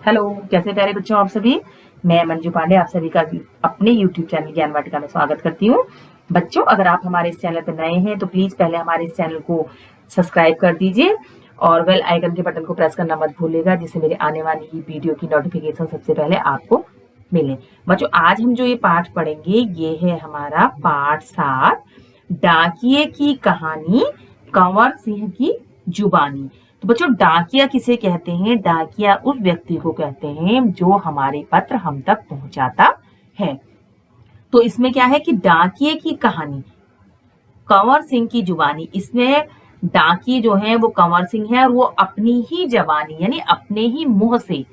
Hello, कैसे प्यारे बच्चों आप सभी। मैं मंजू पांडे आप सभी का अपने YouTube चैनल ज्ञान वाटिका में स्वागत करती हूँ। बच्चों, अगर आप हमारे इस चैनल पर नए हैं तो प्लीज पहले हमारे इस चैनल को सब्सक्राइब कर दीजिए और बेल आइकन के बटन को प्रेस करना मत भूलिएगा, जिससे मेरे आने वाली वीडियो की नोटिफिकेशन सबसे पहले आपको मिले। बच्चों, आज हम जो ये पाठ पढ़ेंगे ये है हमारा पाठ 7, डाकिये की कहानी, कंवर सिंह की जुबानी। तो बच्चों, डाकिया किसे कहते हैं? डाकिया उस व्यक्ति को कहते हैं जो हमारे पत्र हम तक पहुंचाता है। तो इसमें क्या है कि डाकिये की कहानी, कंवर सिंह की जुबानी। इसमें डाकिये जो है वो कंवर सिंह है और वो अपनी ही जबानी यानी अपने ही मुंह से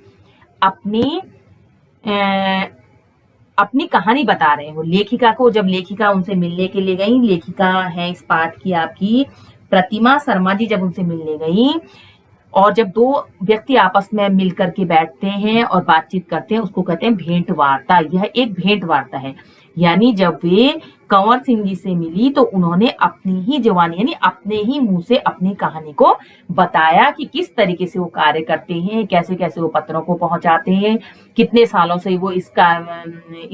अपनी कहानी बता रहे हैं। वो लेखिका को, जब लेखिका उनसे मिलने के लिए गई, लेखिका है इस पाठ की आपकी प्रतिमा शर्मा जी, जब उनसे मिलने गई और जब दो व्यक्ति आपस में मिल करके बैठते हैं और बातचीत करते हैं, उसको कहते हैं भेंट वार्ता। यह एक भेंट वार्ता है, यानी जब वे कंवर सिंह जी से मिली तो उन्होंने अपनी ही जवानी यानी अपने ही मुंह से अपनी कहानी को बताया कि किस तरीके से वो कार्य करते हैं, कैसे कैसे वो पत्रों को पहुंचाते हैं, कितने सालों से वो इस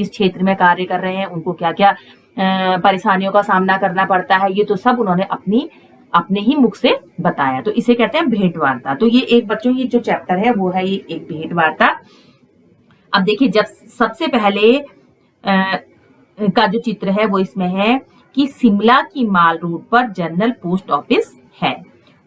क्षेत्र में कार्य कर रहे हैं, उनको क्या क्या परेशानियों का सामना करना पड़ता है। ये तो सब उन्होंने अपने ही मुख से बताया। तो इसे कहते हैं भेंट वार्ता। तो ये एक बच्चों, ये जो चैप्टर है वो है ये एक भेंट वार्ता। अब देखिए, जब सबसे पहले का जो चित्र है वो इसमें है कि शिमला की माल रोड पर जनरल पोस्ट ऑफिस है।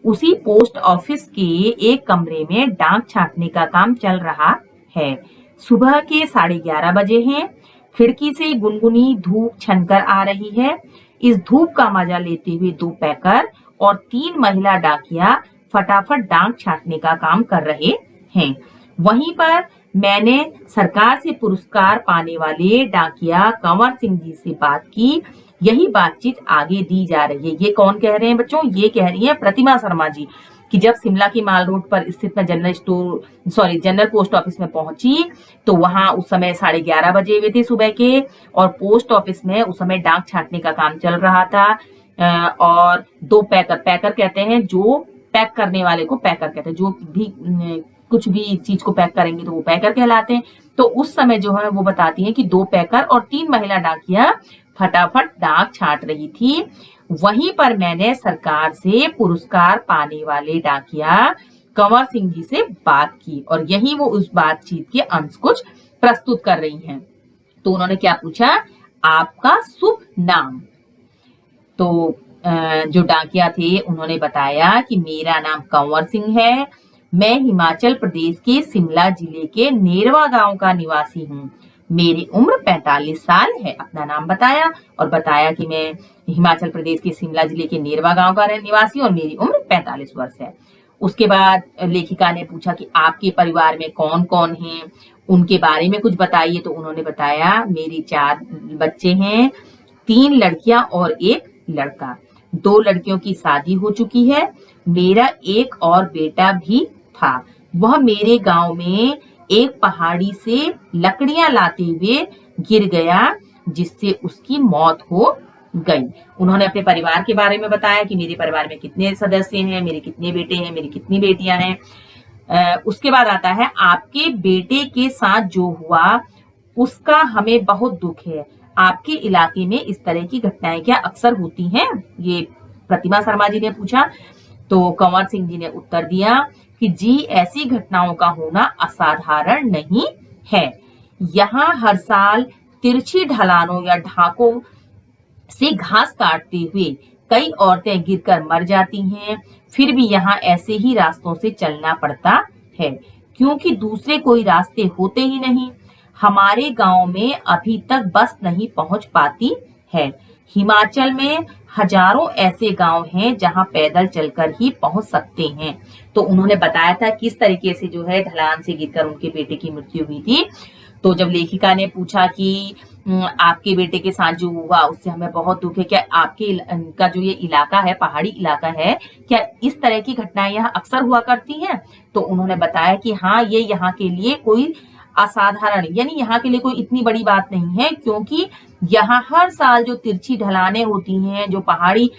उसी पोस्ट ऑफिस के एक कमरे में डाक छांटने का काम चल रहा है। सुबह के 11:30 बजे हैं। खिड़की से गुनगुनी धूप छनकर आ रही है। इस धूप का मजा लेते हुए 2 पैकर और 3 महिला डाकिया फटाफट डाक छांटने का काम कर रहे हैं। वहीं पर मैंने सरकार से पुरस्कार पाने वाले डाकिया कंवर सिंह जी से बात की। यही बातचीत आगे दी जा रही है। ये कौन कह रहे हैं बच्चों? ये कह रही है प्रतिमा शर्मा जी कि जब शिमला की माल रोड पर स्थित में जनरल पोस्ट ऑफिस में पहुंची तो वहां उस समय 11:30 बजे हुए थे सुबह के, और पोस्ट ऑफिस में उस समय डाक छांटने का काम चल रहा था। और 2 पैकर कहते हैं, जो पैक करने वाले को पैकर कहते हैं, जो भी कुछ भी चीज को पैक करेंगे तो वो पैकर कहलाते हैं। तो उस समय जो है वो बताती है कि 2 पैकर और 3 महिला डाकिया फटाफट डाक छांट रही थी। वहीं पर मैंने सरकार से पुरस्कार पाने वाले डाकिया कंवर सिंह जी से बात की और यही वो उस बातचीत के अंश कुछ प्रस्तुत कर रही हैं। तो उन्होंने क्या पूछा? आपका शुभ नाम। तो जो डाकिया थे उन्होंने बताया कि मेरा नाम कंवर सिंह है। मैं हिमाचल प्रदेश के शिमला जिले के नेरवा गांव का निवासी हूँ। मेरी उम्र 45 साल है। अपना नाम बताया और बताया कि मैं हिमाचल प्रदेश के शिमला जिले के नेरवा गांव का निवासी और मेरी उम्र 45 वर्ष है। उसके बाद लेखिका ने पूछा कि आपके परिवार में कौन कौन हैं, उनके बारे में कुछ बताइए। तो उन्होंने बताया मेरे 4 बच्चे हैं, 3 लड़कियां और 1 लड़का। 2 लड़कियों की शादी हो चुकी है। मेरा एक और बेटा भी था। वह मेरे गांव में एक पहाड़ी से लकड़ियां लाते हुए गिर गया, जिससे उसकी मौत हो गई। उन्होंने अपने परिवार के बारे में बताया कि मेरे परिवार में कितने सदस्य हैं, मेरे कितने बेटे हैं, मेरी कितनी बेटियां हैं। उसके बाद आता है, आपके बेटे के साथ जो हुआ उसका हमें बहुत दुख है। आपके इलाके में इस तरह की घटनाएं क्या अक्सर होती हैं? ये प्रतिमा शर्मा जी ने पूछा। तो कंवर सिंह जी ने उत्तर दिया कि जी, ऐसी घटनाओं का होना असाधारण नहीं है। यहाँ हर साल तिरछी ढलानों या ढाकों से घास काटते हुए कई औरतें गिरकर मर जाती हैं। फिर भी यहाँ ऐसे ही रास्तों से चलना पड़ता है, क्योंकि दूसरे कोई रास्ते होते ही नहीं। हमारे गांव में अभी तक बस नहीं पहुंच पाती है। हिमाचल में हजारों ऐसे गांव हैं जहां पैदल चलकर ही पहुंच सकते हैं। तो उन्होंने बताया था किस तरीके से जो है ढलान से गिरकर उनके बेटे की मृत्यु हुई थी। तो जब लेखिका ने पूछा कि आपके बेटे के साथ जो हुआ उससे हमें बहुत दुख है, क्या आपके का जो ये इलाका है, पहाड़ी इलाका है, क्या इस तरह की घटनाएं यहाँ अक्सर हुआ करती हैं? तो उन्होंने बताया कि हाँ, ये यहाँ के लिए कोई असाधारण यानी यहाँ के लिए कोई इतनी बड़ी बात नहीं है, क्योंकि यहाँ हर साल जो तिरछी ढलानें होती हैं, जो पहाड़ी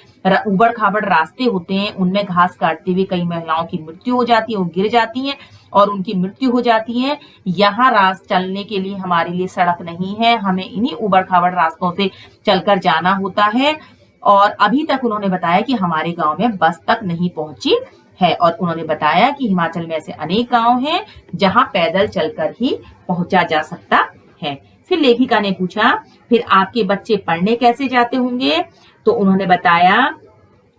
उबड़ खाबड़ रास्ते होते हैं, उनमें घास काटते हुए कई महिलाओं की मृत्यु हो जाती है, वो गिर जाती हैं और उनकी मृत्यु हो जाती है। यहाँ रास्ते चलने के लिए हमारे लिए सड़क नहीं है, हमें इन्हीं उबड़-खाबड़ रास्तों से चलकर जाना होता है। और अभी तक उन्होंने बताया कि हमारे गांव में बस तक नहीं पहुंची है। और उन्होंने बताया कि हिमाचल में ऐसे अनेक गांव हैं जहां पैदल चलकर ही पहुंचा जा सकता है। फिर लेखिका ने पूछा, फिर आपके बच्चे पढ़ने कैसे जाते होंगे? तो उन्होंने बताया,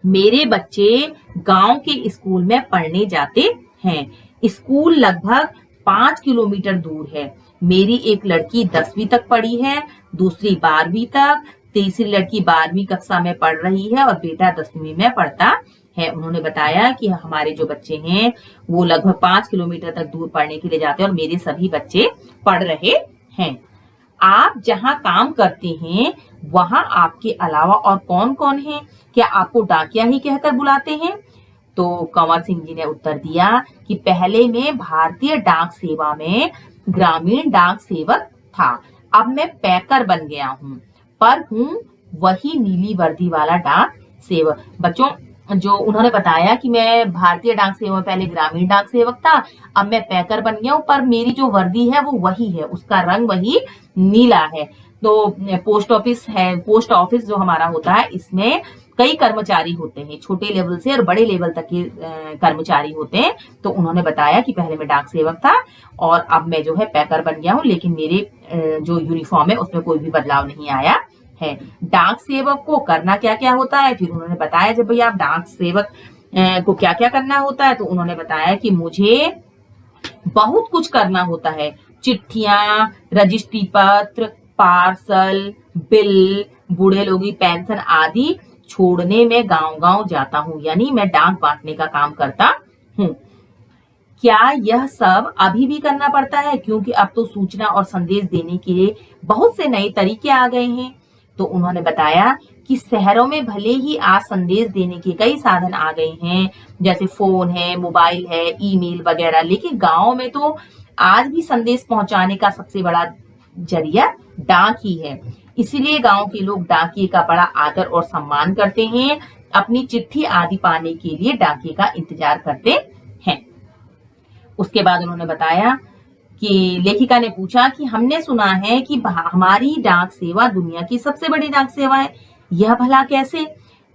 मेरे बच्चे गांव के स्कूल में पढ़ने जाते हैं। स्कूल लगभग 5 किलोमीटर दूर है। मेरी एक लड़की 10वीं तक पढ़ी है, दूसरी 12वीं तक, तीसरी लड़की 12वीं कक्षा में पढ़ रही है और बेटा 10वीं में पढ़ता है। उन्होंने बताया कि हमारे जो बच्चे हैं वो लगभग 5 किलोमीटर तक दूर पढ़ने के लिए जाते हैं और मेरे सभी बच्चे पढ़ रहे हैं। आप जहाँ काम करते हैं वहां आपके अलावा और कौन कौन है? क्या आपको डाकिया ही कहकर बुलाते हैं? तो कंवर सिंह जी ने उत्तर दिया कि पहले मैं भारतीय डाक सेवा में ग्रामीण डाक सेवक था, अब मैं पैकर बन गया हूँ, पर हूँ वही नीली वर्दी वाला डाक सेवक। बच्चों, जो उन्होंने बताया कि मैं भारतीय डाक सेवा में पहले ग्रामीण डाक सेवक था, अब मैं पैकर बन गया हूँ, पर मेरी जो वर्दी है वो वही है, उसका रंग वही नीला है। तो पोस्ट ऑफिस जो हमारा होता है इसमें कई कर्मचारी होते हैं, छोटे लेवल से और बड़े लेवल तक के कर्मचारी होते हैं। तो उन्होंने बताया कि पहले मैं डाक सेवक था और अब मैं जो है पैकर बन गया हूँ, लेकिन मेरे जो यूनिफॉर्म है उसमें कोई भी बदलाव नहीं आया है। डाक सेवक को करना क्या क्या होता है? फिर उन्होंने बताया, जब भैया आप डाक सेवक को क्या क्या करना होता है, तो उन्होंने बताया कि मुझे बहुत कुछ करना होता है। चिट्ठियां, रजिस्ट्री पत्र, पार्सल, बिल, बूढ़े लोगों की पेंशन आदि छोड़ने में गांव-गांव जाता हूँ, यानी मैं डाक बांटने का काम करता हूँ। क्या यह सब अभी भी करना पड़ता है? क्योंकि अब तो सूचना और संदेश देने के लिए बहुत से नए तरीके आ गए हैं। तो उन्होंने बताया कि शहरों में भले ही आज संदेश देने के कई साधन आ गए हैं, जैसे फोन है, मोबाइल है, ईमेल वगैरह, लेकिन गांव में तो आज भी संदेश पहुंचाने का सबसे बड़ा जरिया डाक ही है। इसीलिए गांव के लोग डाकिये का बड़ा आदर और सम्मान करते हैं, अपनी चिट्ठी आदि पाने के लिए डाकिये का इंतजार करते हैं। उसके बाद उन्होंने बताया कि लेखिका ने पूछा कि हमने सुना है कि हमारी डाक सेवा दुनिया की सबसे बड़ी डाक सेवा है, यह भला कैसे?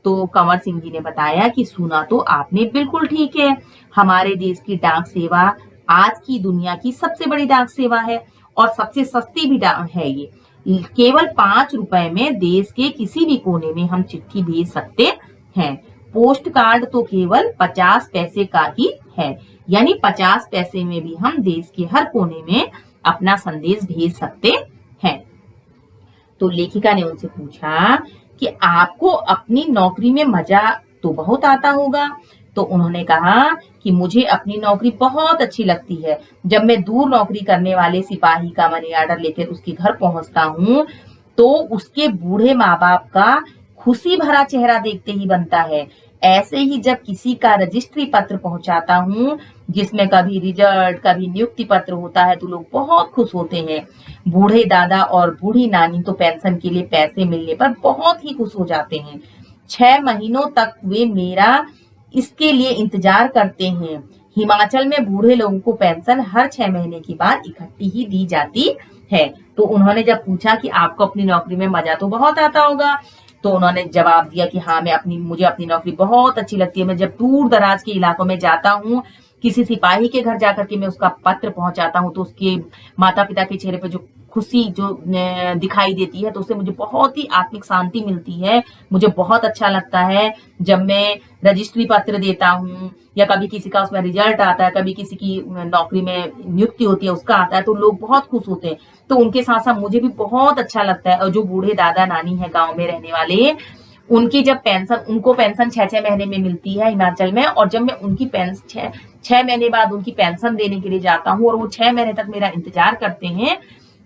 तो कंवर सिंह जी ने बताया कि सुना तो आपने बिल्कुल ठीक है, हमारे देश की डाक सेवा आज की दुनिया की सबसे बड़ी डाक सेवा है और सबसे सस्ती भी डाक है। ये केवल 5 रुपए में देश के किसी भी कोने में हम चिट्ठी भेज सकते हैं। पोस्ट कार्ड तो केवल 50 पैसे का ही है, यानी 50 पैसे में भी हम देश के हर कोने में अपना संदेश भेज सकते हैं। तो लेखिका ने उनसे पूछा कि आपको अपनी नौकरी में मजा तो बहुत आता होगा। तो उन्होंने कहा कि मुझे अपनी नौकरी बहुत अच्छी लगती है। जब मैं दूर नौकरी करने वाले सिपाही का मनी ऑर्डर लेकर उसके घर पहुंचता हूँ तो उसके बूढ़े माँ बाप का खुशी भरा चेहरा देखते ही बनता है। ऐसे ही जब किसी का रजिस्ट्री पत्र पहुंचाता हूँ जिसमें कभी रिजल्ट, कभी नियुक्ति पत्र होता है, तो लोग बहुत खुश होते हैं। बूढ़े दादा और बूढ़ी नानी तो पेंशन के लिए पैसे मिलने पर बहुत ही खुश हो जाते हैं। 6 महीनों तक वे मेरा इसके लिए इंतजार करते हैं। हिमाचल में बूढ़े लोगों को पेंशन हर 6 महीने के बाद इकट्ठी ही दी जाती है। तो उन्होंने जब पूछा कि आपको अपनी नौकरी में मजा तो बहुत आता होगा, तो उन्होंने जवाब दिया कि हाँ, मुझे अपनी नौकरी बहुत अच्छी लगती है। मैं जब दूर दराज के इलाकों में जाता हूँ, किसी सिपाही के घर जाकर के मैं उसका पत्र पहुंचाता हूँ, तो उसके माता पिता के चेहरे पे जो खुशी जो दिखाई देती है, तो उससे मुझे बहुत ही आत्मिक शांति मिलती है। मुझे बहुत अच्छा लगता है जब मैं रजिस्ट्री पत्र देता हूँ या कभी किसी का उसमें रिजल्ट आता है, कभी किसी की नौकरी में नियुक्ति होती है उसका आता है, तो लोग बहुत खुश होते हैं। तो उनके साथ साथ मुझे भी बहुत अच्छा लगता है। और जो बूढ़े दादा नानी है गाँव में रहने वाले, उनकी जब उनको पेंशन 6-6 महीने में मिलती है हिमाचल में, और जब मैं उनकी पेंशन 6 महीने बाद उनकी पेंशन देने के लिए जाता हूँ और वो 6 महीने तक मेरा इंतजार करते हैं,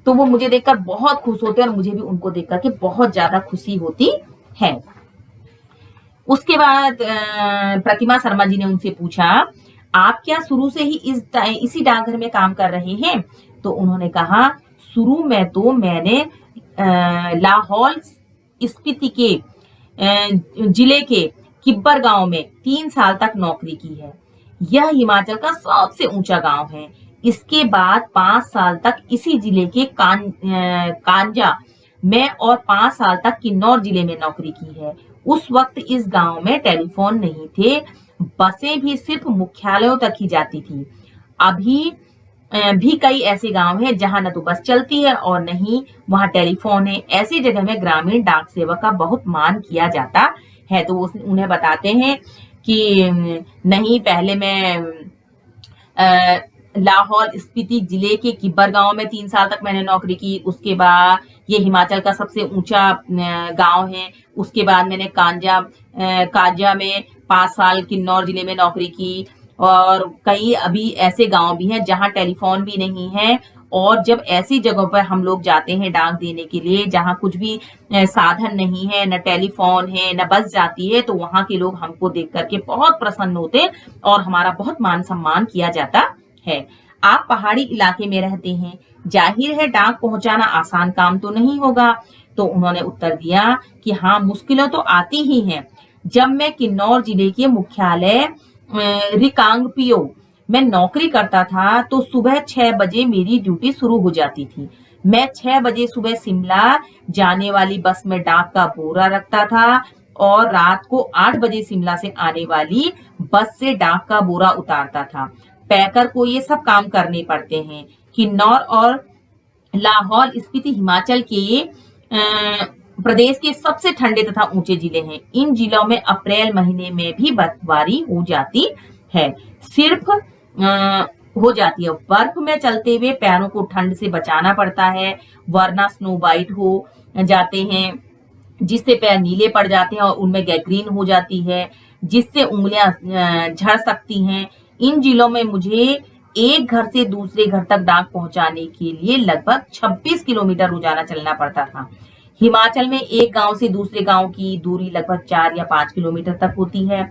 तो वो मुझे देखकर बहुत खुश होते हैं और मुझे भी उनको देखकर के बहुत ज्यादा खुशी होती है। उसके बाद प्रतिमा शर्मा जी ने उनसे पूछा, आप क्या शुरू से ही इसी डाकघर में काम कर रहे हैं? तो उन्होंने कहा, शुरू में तो मैंने लाहौल स्पीति के जिले के किब्बर गांव में 3 साल तक नौकरी की है। यह हिमाचल का सबसे ऊंचा गांव है। इसके बाद 5 साल तक इसी जिले के कांजा में और 5 साल तक किन्नौर जिले में नौकरी की है। उस वक्त इस गांव में टेलीफोन नहीं थे, बसें भी सिर्फ मुख्यालयों तक ही जाती थी। अभी भी कई ऐसे गांव हैं जहां न तो बस चलती है और न ही वहां टेलीफोन है। ऐसी जगह में ग्रामीण डाक सेवक का बहुत मान किया जाता है। तो उन्हें बताते हैं कि नहीं, पहले मैं लाहौल स्पीति जिले के किब्बर गांव में 3 साल तक मैंने नौकरी की। उसके बाद ये हिमाचल का सबसे ऊंचा गांव है। उसके बाद मैंने कांजा में 5 साल किन्नौर जिले में नौकरी की। और कई अभी ऐसे गांव भी हैं जहां टेलीफोन भी नहीं है। और जब ऐसी जगहों पर हम लोग जाते हैं डाक देने के लिए जहां कुछ भी साधन नहीं है, न टेलीफोन है, न बस जाती है, तो वहां के लोग हमको देख करके बहुत प्रसन्न होते और हमारा बहुत मान सम्मान किया जाता है। आप पहाड़ी इलाके में रहते हैं, जाहिर है डाक पहुंचाना आसान काम तो नहीं होगा। तो उन्होंने उत्तर दिया कि हाँ, मुश्किलें तो आती ही हैं। जब मैं किन्नौर जिले के मुख्यालय रिकांगपियो में नौकरी करता था तो सुबह 6 बजे मेरी ड्यूटी शुरू हो जाती थी। मैं 6 बजे सुबह शिमला जाने वाली बस में डाक का बोरा रखता था और रात को 8 बजे शिमला से आने वाली बस से डाक का बोरा उतारता था। पैकर को ये सब काम करने पड़ते हैं। किन्नौर और लाहौल स्पीति हिमाचल के प्रदेश के सबसे ठंडे तथा ऊंचे जिले हैं। इन जिलों में अप्रैल महीने में भी बर्फबारी हो जाती है। सिर्फ हो जाती है। बर्फ में चलते हुए पैरों को ठंड से बचाना पड़ता है, वरना स्नो बाइट हो जाते हैं, जिससे पैर नीले पड़ जाते हैं और उनमें गैंग्रीन हो जाती है, जिससे उंगलियां झड़ सकती हैं। इन जिलों में मुझे एक घर से दूसरे घर तक डाक पहुंचाने के लिए लगभग 26 किलोमीटर रोजाना चलना पड़ता था। हिमाचल में एक गांव से दूसरे गांव की दूरी लगभग 4 या 5 किलोमीटर तक होती है।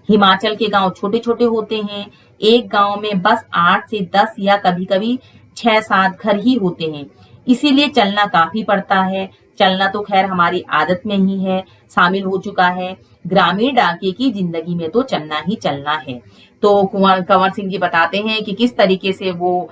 हिमाचल के गांव छोटे छोटे होते हैं। एक गांव में बस 8 से 10 या कभी कभी 6-7 घर ही होते हैं, इसीलिए चलना काफी पड़ता है। चलना तो खैर हमारी आदत में ही है, शामिल हो चुका है। ग्रामीण डाकिये की जिंदगी में तो चलना ही चलना है। तो कंवर सिंह जी बताते हैं कि किस तरीके से वो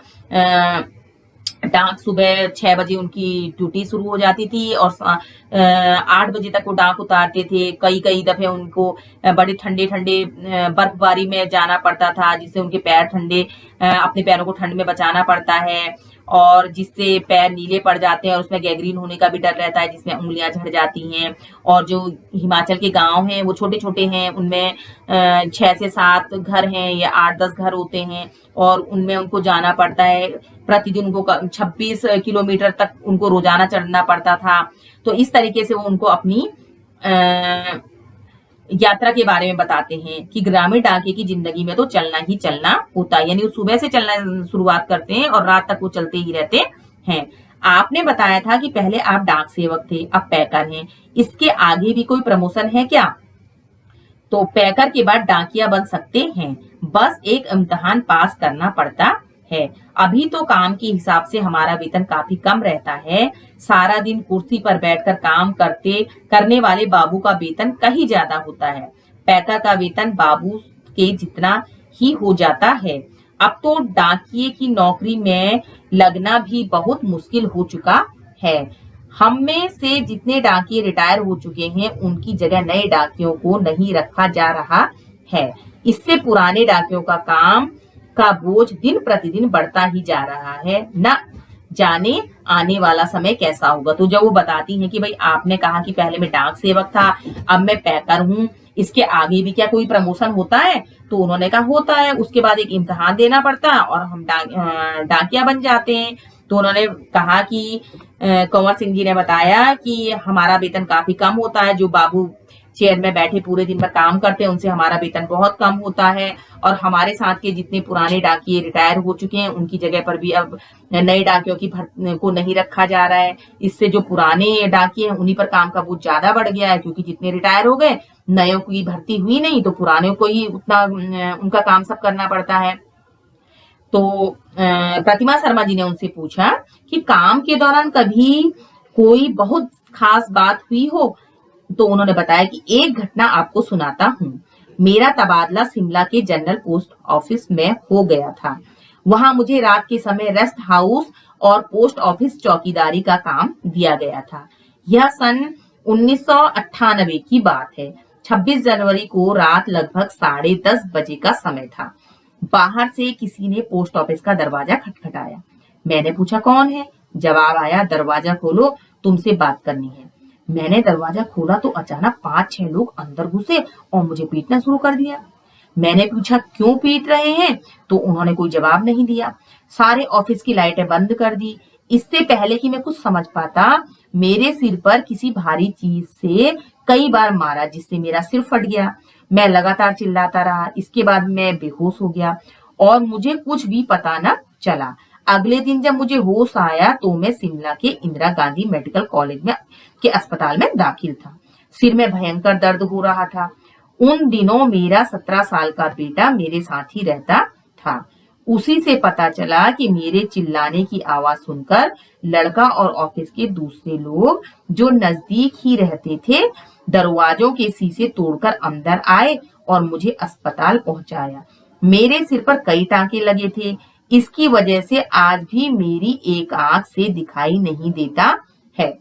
डाक सुबह 6 बजे उनकी ड्यूटी शुरू हो जाती थी और 8 बजे तक वो डाक उतारते थे। कई कई दफे उनको बड़े ठंडे ठंडे बर्फबारी में जाना पड़ता था, जिससे उनके पैर ठंडे, अपने पैरों को ठंड में बचाना पड़ता है और जिससे पैर नीले पड़ जाते हैं और उसमें गैंग्रीन होने का भी डर रहता है, जिसमें उंगलियां झड़ जाती हैं। और जो हिमाचल के गांव हैं वो छोटे छोटे हैं, उनमें 6 से 7 घर हैं या 8-10 घर होते हैं और उनमें उनको जाना पड़ता है। प्रतिदिन उनको 26 किलोमीटर तक उनको रोजाना चढ़ना पड़ता था। तो इस तरीके से वो उनको अपनी यात्रा के बारे में बताते हैं कि ग्रामीण डाकिये की जिंदगी में तो चलना ही चलना होता है। यानी वो सुबह से चलना शुरुआत करते हैं और रात तक वो चलते ही रहते हैं। आपने बताया था कि पहले आप डाक सेवक थे, अब पैकर हैं। इसके आगे भी कोई प्रमोशन है क्या? तो पैकर के बाद डाकिया बन सकते हैं, बस एक इम्तिहान पास करना पड़ता है। अभी तो काम के हिसाब से हमारा वेतन काफी कम रहता है। सारा दिन कुर्सी पर बैठकर काम करने वाले बाबू का वेतन कहीं ज्यादा होता है। पैकर का वेतन बाबू के जितना ही हो जाता है। अब तो डाकिये की नौकरी में लगना भी बहुत मुश्किल हो चुका है। हम में से जितने डाकिये रिटायर हो चुके हैं, उनकी जगह नए डाकियों को नहीं रखा जा रहा है। इससे पुराने डाकियों का काम का बोझ दिन प्रतिदिन बढ़ता ही जा रहा है। न जाने आने वाला समय कैसा होगा। तो जब वो बताती हैं कि भाई आपने कहा कि पहले मैं डाक सेवक था, अब मैं पैकर हूँ, इसके आगे भी क्या कोई प्रमोशन होता है? तो उन्होंने कहा होता है। उसके बाद एक इम्तिहान देना पड़ता है और हम डाकिया बन जाते हैं। तो उन्होंने कहा कि कंवर सिंह जी ने बताया कि हमारा वेतन काफी कम होता है। जो बाबू चेयर में बैठे पूरे दिन भर काम करते हैं, उनसे हमारा वेतन बहुत कम होता है। और हमारे साथ के जितने पुराने डाकिये रिटायर हो चुके हैं, उनकी जगह पर भी अब नए डाकियों की को नहीं रखा जा रहा है। इससे जो पुराने डाकिये हैं उन्हीं पर काम का बोझ ज्यादा बढ़ गया है, क्योंकि जितने रिटायर हो गए, नयों की भर्ती हुई नहीं, तो पुराने को ही उतना उनका काम सब करना पड़ता है। तो प्रतिमा शर्मा जी ने उनसे पूछा कि काम के दौरान कभी कोई बहुत खास बात हुई हो? तो उन्होंने बताया कि एक घटना आपको सुनाता हूँ। मेरा तबादला शिमला के जनरल पोस्ट ऑफिस में हो गया था। वहां मुझे रात के समय रेस्ट हाउस और पोस्ट ऑफिस चौकीदारी का काम दिया गया था। यह सन 1998 की बात है। 26 जनवरी को रात लगभग 10:30 बजे का समय था। बाहर से किसी ने पोस्ट ऑफिस का दरवाजा खटखटाया। मैंने पूछा कौन है? जवाब आया, दरवाजा खोलो, तुमसे बात करनी है। मैंने दरवाजा खोला तो अचानक 5-6 लोग अंदर घुसे और मुझे पीटना शुरू कर दिया। मैंने पूछा क्यों पीट रहे हैं, तो उन्होंने कोई जवाब नहीं दिया। सारे ऑफिस की लाइटें बंद कर दी। इससे पहले कि मैं कुछ समझ पाता, मेरे सिर पर किसी भारी चीज से कई बार मारा, जिससे मेरा सिर फट गया। मैं लगातार चिल्लाता रहा। इसके बाद मैं बेहोश हो गया और मुझे कुछ भी पता न चला। अगले दिन जब मुझे होश आया तो मैं शिमला के इंदिरा गांधी मेडिकल कॉलेज में के अस्पताल में दाखिल था। सिर में भयंकर दर्द हो रहा था। उन दिनों मेरा 17 साल का बेटा मेरे साथ ही रहता था। उसी से पता चला कि मेरे चिल्लाने की आवाज सुनकर लड़का और ऑफिस के दूसरे लोग जो नजदीक ही रहते थे, दरवाजों के शीशे तोड़कर अंदर आए और मुझे अस्पताल पहुंचाया। मेरे सिर पर कई टांके लगे थे। इसकी वजह से आज भी मेरी एक आंख से दिखाई नहीं देता है।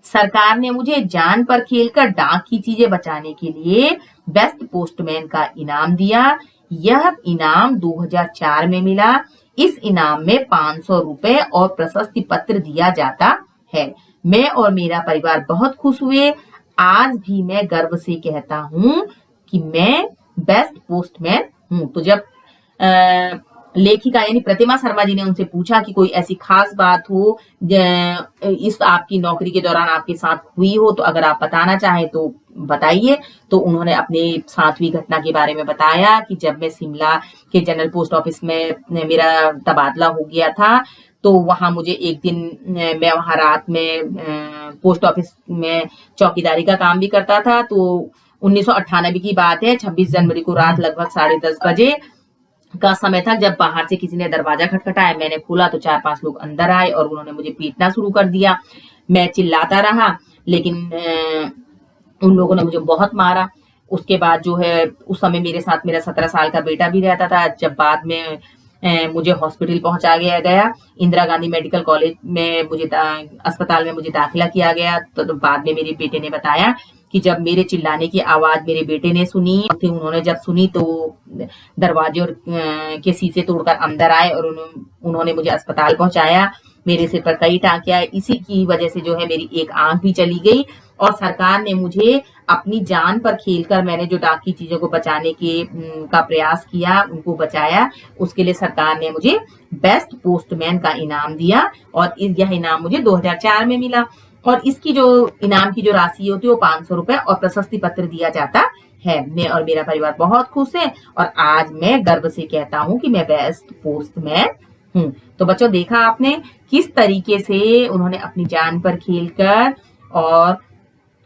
सरकार ने मुझे जान पर खेलकर डाक की चीजें बचाने के लिए बेस्ट पोस्टमैन का इनाम दिया। यह इनाम 2004 में मिला। इस इनाम में 500 रुपए और प्रशस्ति पत्र दिया जाता है। मैं और मेरा परिवार बहुत खुश हुए। आज भी मैं गर्व से कहता हूँ कि मैं बेस्ट पोस्टमैन हूँ। तो जब लेखिका यानी प्रतिमा शर्मा जी ने उनसे पूछा कि कोई ऐसी खास बात हो इस आपकी नौकरी के दौरान आपके साथ हुई हो, तो अगर आप बताना चाहें तो बताइए। तो उन्होंने अपने साथ हुई घटना के बारे में बताया कि जब मैं शिमला के जनरल पोस्ट ऑफिस में मेरा तबादला हो गया था, तो वहां मुझे एक दिन मैं वहां रात में पोस्ट ऑफिस में चौकीदारी का काम भी करता था। तो 1998 की बात है। 26 जनवरी को रात लगभग 10:30 बजे का समय था जब बाहर से किसी ने दरवाजा खटखटाया। मैंने खोला तो 4-5 लोग अंदर आए और उन्होंने मुझे पीटना शुरू कर दिया। मैं चिल्लाता रहा, लेकिन उन लोगों ने मुझे बहुत मारा। उसके बाद जो है, उस समय मेरे साथ मेरा 17 साल का बेटा भी रहता था। जब बाद में मुझे हॉस्पिटल पहुंचा गया इंदिरा गांधी मेडिकल कॉलेज में अस्पताल में मुझे दाखिला किया गया। तो बाद में मेरे बेटे ने बताया कि जब मेरे चिल्लाने की आवाज मेरे बेटे ने सुनी, उन्होंने जब सुनी तो दरवाजे के शीशे तोड़कर अंदर आए और उन्होंने मुझे अस्पताल पहुंचाया। मेरे सिर पर कई टांके आए। इसी की वजह से जो है मेरी एक आंख भी चली गई और सरकार ने मुझे अपनी जान पर खेलकर मैंने जो डाक की चीजों को बचाने का प्रयास किया, उनको बचाया, उसके लिए सरकार ने मुझे बेस्ट पोस्टमैन का इनाम दिया और यह इनाम मुझे 2004 में मिला। और इसकी जो इनाम की जो राशि होती है वो 500 रुपए और प्रशस्ति पत्र दिया जाता है। मैं और मेरा परिवार बहुत खुश है और आज मैं गर्व से कहता हूँ कि मैं बेस्ट पोस्टमैन हूँ। तो बच्चों, देखा आपने किस तरीके से उन्होंने अपनी जान पर खेलकर और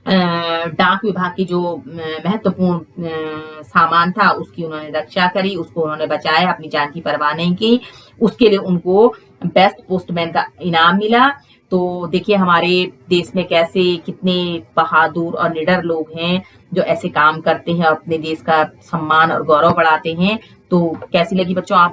डाक विभाग की जो महत्वपूर्ण सामान था उसकी उन्होंने रक्षा करी, उसको उन्होंने बचाया, अपनी जान की परवाह नहीं की। उसके लिए उनको बेस्ट पोस्टमैन का इनाम मिला। तो देखिए हमारे देश में कैसे कितने बहादुर और निडर लोग हैं जो ऐसे काम करते हैं और अपने देश का सम्मान और गौरव बढ़ाते हैं। तो कैसी लगी बच्चों आप